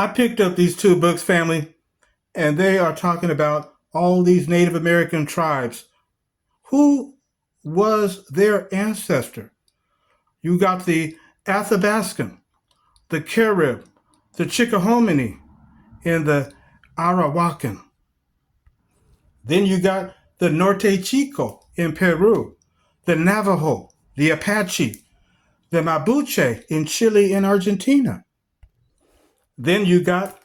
I picked up these two books, family, and they are talking about all these Native American tribes. Who was their ancestor? You got the Athabascan, the Carib, the Chickahominy, and the Arawakan. Then you got the Norte Chico in Peru, the Navajo, the Apache, the Mapuche in Chile and Argentina. Then you got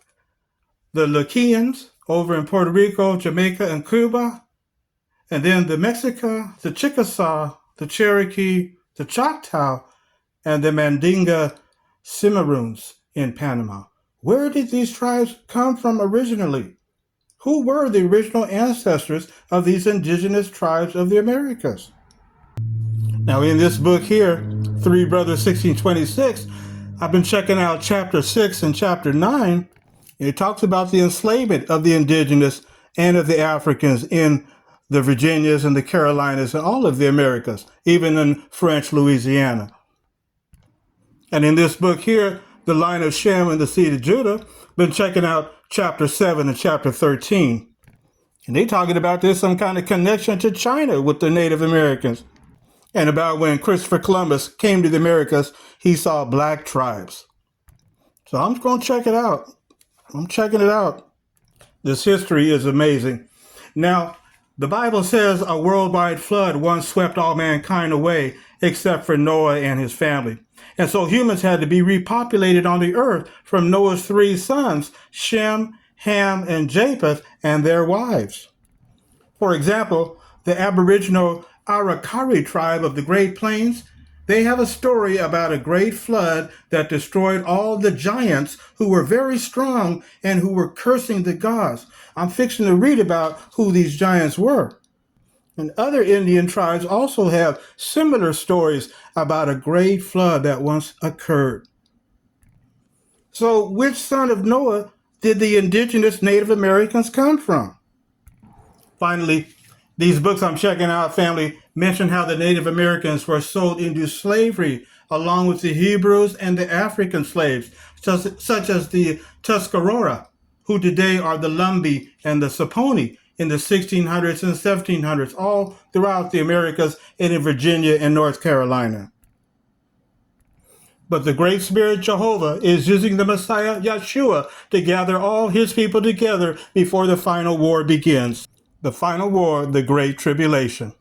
the Lucians over in Puerto Rico, Jamaica, and Cuba. And then the Mexica, the Chickasaw, the Cherokee, the Choctaw, and the Mandinga Cimarrones in Panama. Where did these tribes come from originally? Who were the original ancestors of these indigenous tribes of the Americas? Now, in this book here, Three Brothers 1626, I've been checking out chapter 6 and chapter 9. It talks about the enslavement of the indigenous and of the Africans in the Virginias and the Carolinas and all of the Americas, even in French Louisiana. And in this book here, The Line of Shem and the Seed of Judah, been checking out chapter 7 and chapter 13. And they talking about there's some kind of connection to China with the Native Americans. And about when Christopher Columbus came to the Americas, he saw black tribes. So I'm going to check it out. I'm checking it out. This history is amazing. Now, the Bible says a worldwide flood once swept all mankind away except for Noah and his family. And so humans had to be repopulated on the earth from Noah's three sons, Shem, Ham, and Japheth, and their wives. For example, the Aboriginal Arakari tribe of the Great Plains, they have a story about a great flood that destroyed all the giants who were very strong and who were cursing the gods. I'm fixing to read about who these giants were. And other Indian tribes also have similar stories about a great flood that once occurred. So which son of Noah did the indigenous Native Americans come from? Finally, these books I'm checking out, family, mention how the Native Americans were sold into slavery along with the Hebrews and the African slaves, such as the Tuscarora, who today are the Lumbee and the Saponi in the 1600s and 1700s, all throughout the Americas and in Virginia and North Carolina. But the Great Spirit Jehovah is using the Messiah Yeshua to gather all his people together before the final war begins. The final war, the Great Tribulation.